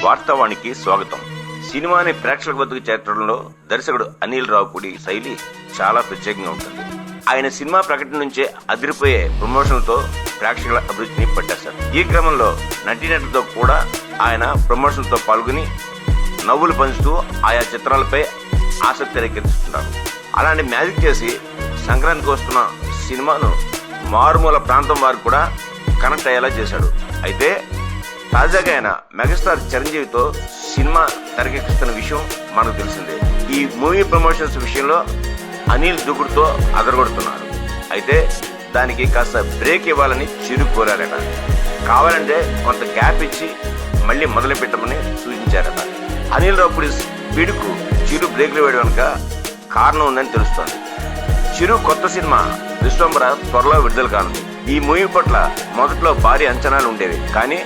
వార్తావానికి స్వాగతం. సినిమాని ప్రేక్షకుల వద్దకు చేర్చడంలో దర్శకుడు అనిల్ రావుపూడి శైలి చాలా ప్రత్యేకంగా ఉంటుంది. ఆయన సినిమా ప్రకటన నుంచే అదిరిపోయే ప్రమోషన్లతో ప్రేక్షకుల అభిరుచిని పట్టేశారు. ఈ క్రమంలో నటీనటులతో కూడా ఆయన ప్రమోషన్లతో పాల్గొని నవ్వులు పంచుతూ ఆయా చిత్రాలపై ఆసక్తి రేకెత్తిస్తున్నారు. అలాంటి మ్యాజిక్ చేసి సంక్రాంతికి వస్తున్న సినిమాను మారుమూల ప్రాంతం వారికి కూడా కనెక్ట్ అయ్యేలా చేశాడు. అయితే తాజాగా ఆయన మెగాస్టార్ చిరంజీవితో సినిమా తెరకెక్కిస్తున్న విషయం మనకు తెలిసిందే. ఈ మూవీ ప్రమోషన్స్ విషయంలో అనిల్ దూకుడుతో అదరగొడుతున్నారు. అయితే దానికి కాస్త బ్రేక్ ఇవ్వాలని చిరు కోరారట. కావాలంటే కొంత గ్యాప్ ఇచ్చి మళ్ళీ మొదలు పెట్టమని సూచించారట. అనిల్ రావుపూడి స్పీడ్కు చిరు బ్రేక్లు వేయడానికి కారణం ఉందని తెలుస్తోంది. చిరు కొత్త సినిమా విశ్వంబర త్వరలో విడుదల కానుంది. ఈ మూవీ పట్ల మొదట్లో భారీ అంచనాలు ఉండేవి. కానీ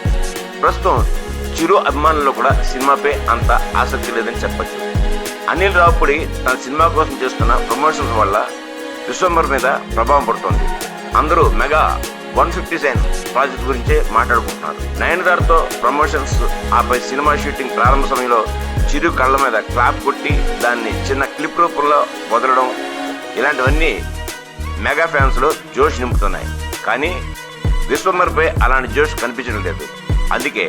ప్రస్తుతం చిరు అభిమానుల్లో కూడా సినిమాపై అంత ఆసక్తి లేదని చెప్పచ్చు. అనిల్ రావుపూడి తన సినిమా కోసం చేస్తున్న ప్రమోషన్స్ వల్ల విశ్వంబర్ మీద ప్రభావం పడుతోంది. అందరూ మెగా 157 ప్రాజెక్ట్ గురించే మాట్లాడుకుంటున్నారు. నయనతారతో ప్రమోషన్స్, ఆపై సినిమా షూటింగ్ ప్రారంభ సమయంలో చిరు కళ్ళ మీద క్లాప్ కొట్టి దాన్ని చిన్న క్లిప్ రూపంలో వదలడం, ఇలాంటివన్నీ మెగా ఫ్యాన్స్ లో జోష్ నింపుతున్నాయి. కానీ విశ్వంబర్ పై అలాంటి జోష్ కనిపించడం లేదు. అందుకే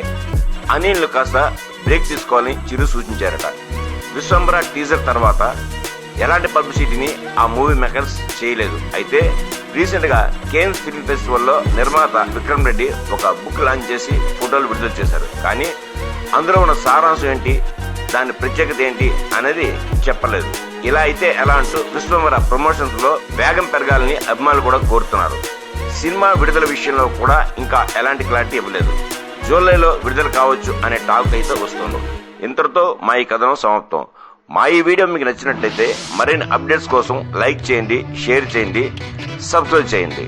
అనిల్ కాస్త బ్రేక్ తీసుకోవాలని చిరు సూచించారట. విశ్వంబర టీజర్ తర్వాత ఎలాంటి పబ్లిసిటీని ఆ మూవీ మేకర్స్ చేయలేదు. అయితే రీసెంట్ గా కేన్స్ ఫిల్మ్ ఫెస్టివల్ లో నిర్మాత విక్రమ్ రెడ్డి ఒక బుక్ లాంచ్ చేసి ఫోటోలు విడుదల చేశారు. కానీ అందులో ఉన్న సారాంశం ఏంటి, దాని ప్రత్యేకత ఏంటి అనేది చెప్పలేదు. ఇలా అయితే ఎలా అంటూ విశ్వంబర ప్రమోషన్స్ లో వేగం పెరగాలని అభిమానులు కూడా కోరుతున్నారు. సినిమా విడుదల విషయంలో కూడా ఇంకా ఎలాంటి క్లారిటీ ఇవ్వలేదు. జూలైలో విడుదల కావచ్చు అనే టాక్ అయితే వస్తుంది. ఇంతటితో మా ఈ కథనం సమాప్తం. మా ఈ వీడియో మీకు నచ్చినట్లయితే మరిన్ని అప్డేట్స్ కోసం లైక్ చేయండి, షేర్ చేయండి, సబ్స్క్రైబ్ చేయండి.